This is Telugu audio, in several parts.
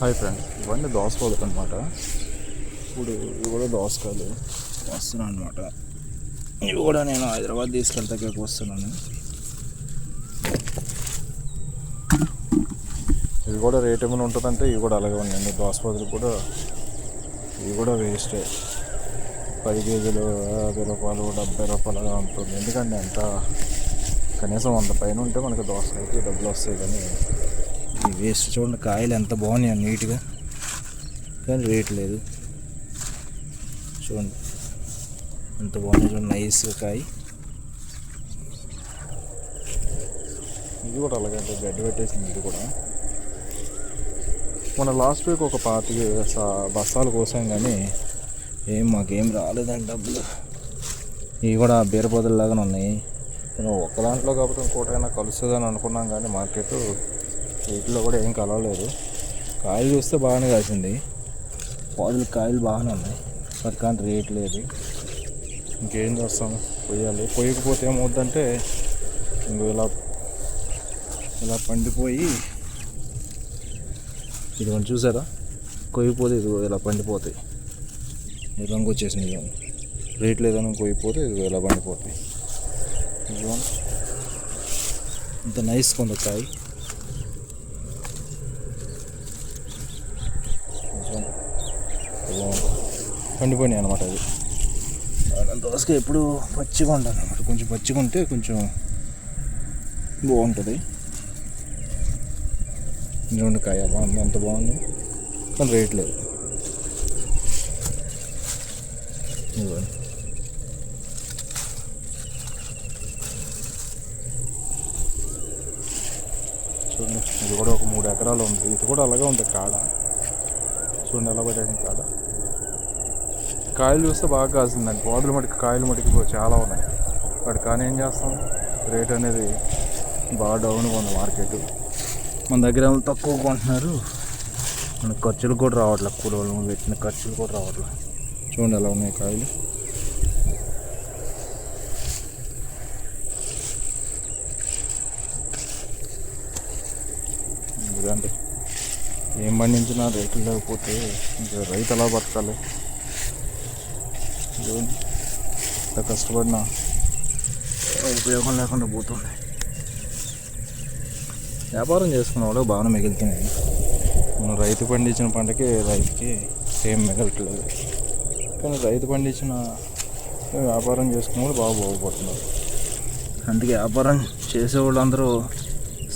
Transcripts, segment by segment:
హాయ్ ఫ్రెండ్స్, ఇవన్నీ దోసకాయలు అనమాట. ఇప్పుడు ఇవి కూడా దోసకాయలు వస్తున్నాను అనమాట. ఇవి కూడా నేను హైదరాబాద్ తీసుకెళ్తాకే వస్తున్నాను. ఇవి కూడా రేట్ ఏమైనా ఉంటుందంటే ఇవి కూడా అలాగే ఉన్నాయండి. దోసకాయలు కూడా ఇవి కూడా వేస్టే. 10 కేజీలు 50 రూపాయలు 70 రూపాయలు అలా ఉంటుంది. ఎందుకంటే అంత కనీసం 100 పైన ఉంటే మనకి దోసకాయకి డబ్బులు వస్తాయి. కానీ ఈ వేస్ట్ చూడండి, కాయలు ఎంత బాగున్నాయి నీట్గా, కానీ రేట్ లేదు. చూడండి ఎంత బాగున్నాయి, చూడండి నైస్గా కాయ. ఇది కూడా అలాగే గడ్డి పెట్టేసింది. ఇది కూడా మన లాస్ట్ వీక్ ఒక 25 బస్తాలు కోసాం, కానీ మాకేం రాలేదండి డబ్బులు. ఇవి కూడా బీరపోదల్లాగానే ఉన్నాయి. ఒక్క దాంట్లో కాబట్టి ఇంకోటైనా కలుస్తుందని అనుకున్నాం, కానీ మార్కెట్ వీటిలో కూడా ఏం కలవలేదు. కాయలు చూస్తే బాగానే కాసింది, పాదులు కాయలు బాగానే ఉన్నాయి, మరి కానీ రేట్ లేదు. ఇంకేం చేస్తాం, కొయ్యాలి. కొయ్యకపోతే ఏమవుద్దంటే ఇంకో ఇలా పండిపోయి, ఇది మనం చూసారా, కొయ్యిపోతే ఇది ఇలా పండిపోతాయి. ఈ రంగు వచ్చేసింది, రేట్ లేదని కొయ్యిపోతే ఇది ఇలా పండిపోతాయి. ఇంత నైస్ కొంత కాయ. పండిపోయినాయి అనమాట. అది దోసకాయ ఎప్పుడు పచ్చిగా ఉండాలి అనమాట. కొంచెం పచ్చిగా ఉంటే కొంచెం బాగుంటుంది. చూడండి కాయ బాగుంది, అంత బాగుంది, కానీ రేట్ లేదు. చూడండి, ఇది కూడా ఒక 3 ఎకరాలు ఉంది. ఇది కూడా అలాగే ఉంటుంది కాడ. చూడండి ఎలా పెట్టాను కాడ. కాయలు చూస్తే బాగా కాసిందండి. పాదులు మటుకు కాయలు మటుకు చాలా ఉన్నాయి. వాటి కానీ ఏం చేస్తాం, రేట్ అనేది బాగా డౌన్గా ఉంది మార్కెట్. మన దగ్గర ఏమో తక్కువ కొంటున్నారు, మన ఖర్చులు కూడా రావట్లేదు. కూరలు పెట్టిన ఖర్చులు కూడా రావట్లేదు. చూడండి ఎలా ఉన్నాయి కాయలు. ఇదండి, ఏం పండించినా రేట్లు లేకపోతే ఇంకా రైతు ఎలా బతకాలి? ఇంత కష్టపడినా ఉపయోగం లేకుండా పోతుంది. వ్యాపారం చేసుకున్న వాళ్ళు బాగానే మిగులుతున్నాయి. మనం రైతు పండించిన పంటకి రైతుకి ఏం మిగలట్లేదు, కానీ రైతు పండించిన వ్యాపారం చేసుకున్న వాళ్ళు బాగా బాగుపడుతున్నారు. అందుకే వ్యాపారం చేసేవాళ్ళు అందరూ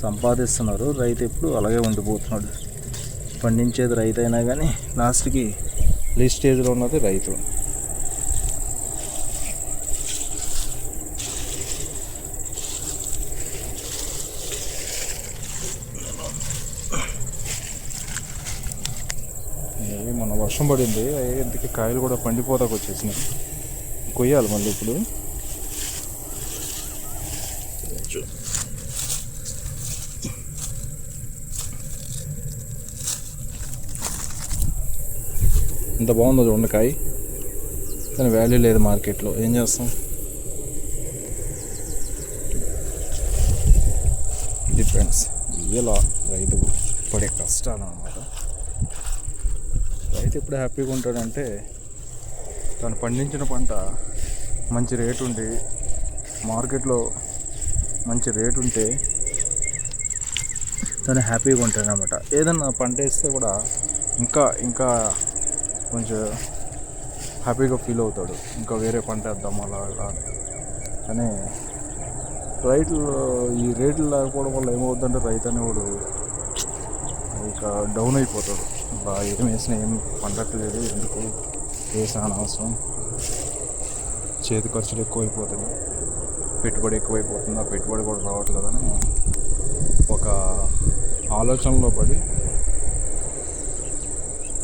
సంపాదిస్తున్నారు, రైతు ఎప్పుడు అలాగే ఉండిపోతున్నాడు. పండించేది రైతు అయినా కానీ లాస్ట్కి లీస్ట్ స్టేజ్లో ఉన్నది రైతు. మన వర్షం పడింది, ఇంతకీ కాయలు కూడా పండిపోతాకు వచ్చేసినాయి. కొయ్యాలి మళ్ళీ ఇప్పుడు. ఇంత బాగుందో చూడండి కాయ, కానీ వాల్యూ లేదు మార్కెట్లో. ఏం చేస్తాం? ఇది ఫ్రెండ్స్, ఇలా రైతు పడే కష్టాలు అన్నమాట. రైతు ఎప్పుడు హ్యాపీగా ఉంటాడంటే తను పండించిన పంట మంచి రేటు ఉండి, మార్కెట్లో మంచి రేటు ఉంటే తను హ్యాపీగా ఉంటాడు అన్నమాట. ఏదన్నా పంట వేస్తే కూడా ఇంకా కొంచెం హ్యాపీగా ఫీల్ అవుతాడు, ఇంకా వేరే పంట వేద్దాం అలా. కానీ ఈ రేట్లు లేకపోవడం వల్ల ఏమవుతుందంటే రైతు అనేవాడు ఇక డౌన్ అయిపోతాడు. ఏం వేసినా ఏం పండట్లేదు, ఎందుకు వేసిన అనవసరం, చేతి ఖర్చులు ఎక్కువైపోతుంది, పెట్టుబడి ఎక్కువైపోతుంది, ఆ పెట్టుబడి కూడా రావట్లేదని ఒక ఆలోచనలో పడి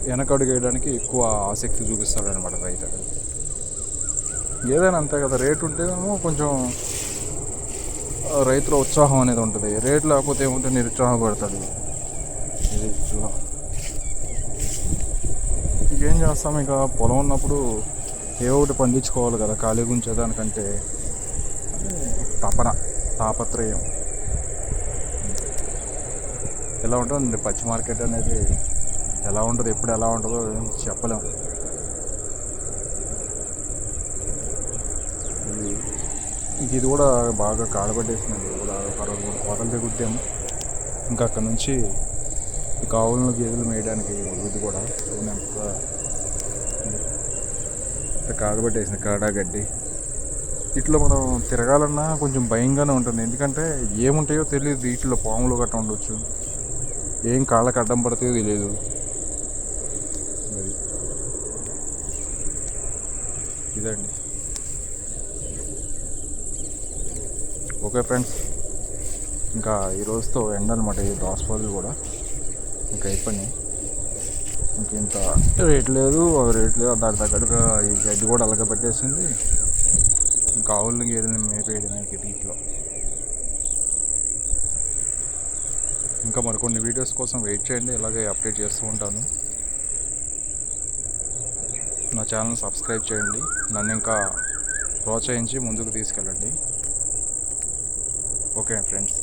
వెనకడుగు వేయడానికి ఎక్కువ ఆసక్తి చూపిస్తాడనమాట రైతు. ఏదైనా అంతే కదా, రేటు ఉంటేనేమో కొంచెం రైతుల ఉత్సాహం అనేది ఉంటుంది. రేటు లేకపోతే ఏముంటే నిరుత్సాహపడతాడు. ఇది ఇంకేం చేస్తాం, ఇక పొలం ఉన్నప్పుడు ఏవో ఒకటి పండించుకోవాలి కదా, ఖాళీగా ఉంచేదానికంటే. ఎలా ఉంటుంది పచ్చి మార్కెట్ అనేది ఎలా ఉంటుందో ఎప్పుడు ఎలా ఉంటుందో చెప్పలేం. ఇది కూడా బాగా కాడబట్టేసిందండి. ఇది కూడా ఒక 2-3 కోతలు దిగుద్దేమో. ఇంకా అక్కడ నుంచి ఈ కావులను గేదెలు మేయడానికి ఇది కూడా చూడండి ఎంత కాడబట్టేసింది. కాడాగడ్డి ఇట్లా మనం తిరగాలన్నా కొంచెం భయంగానే ఉంటుంది. ఎందుకంటే ఏముంటాయో తెలియదు. వీటిలో పాములు గట్ట ఉండొచ్చు, ఏం కాళ్ళకి అడ్డం పడతాయో తెలియదు. అది ఇదండి. ఓకే ఫ్రెండ్స్, ఇంకా ఈ రోజుతో ఎండ్ అనమాట. ఈ దోసపాలు కూడా ఇంకా అయిపోయినాయి. ఇంత రేట్ లేదు దాని తగ్గట్టుగా ఈ గడ్డి కూడా అలాగే పెట్టేసింది. ఇంకా ఆవులని గేదెలని మేపేయడం వీటిలో. ఇంకా మరికొన్ని వీడియోస్ కోసం వెయిట్ చేయండి. ఇలాగే అప్డేట్ చేస్తూ ఉంటాను. నా ఛానల్ సబ్స్క్రైబ్ చేయండి. నన్ను ఇంకా ప్రోత్సహించి ముందుకు తీసుకెళ్ళండి. Okay friends.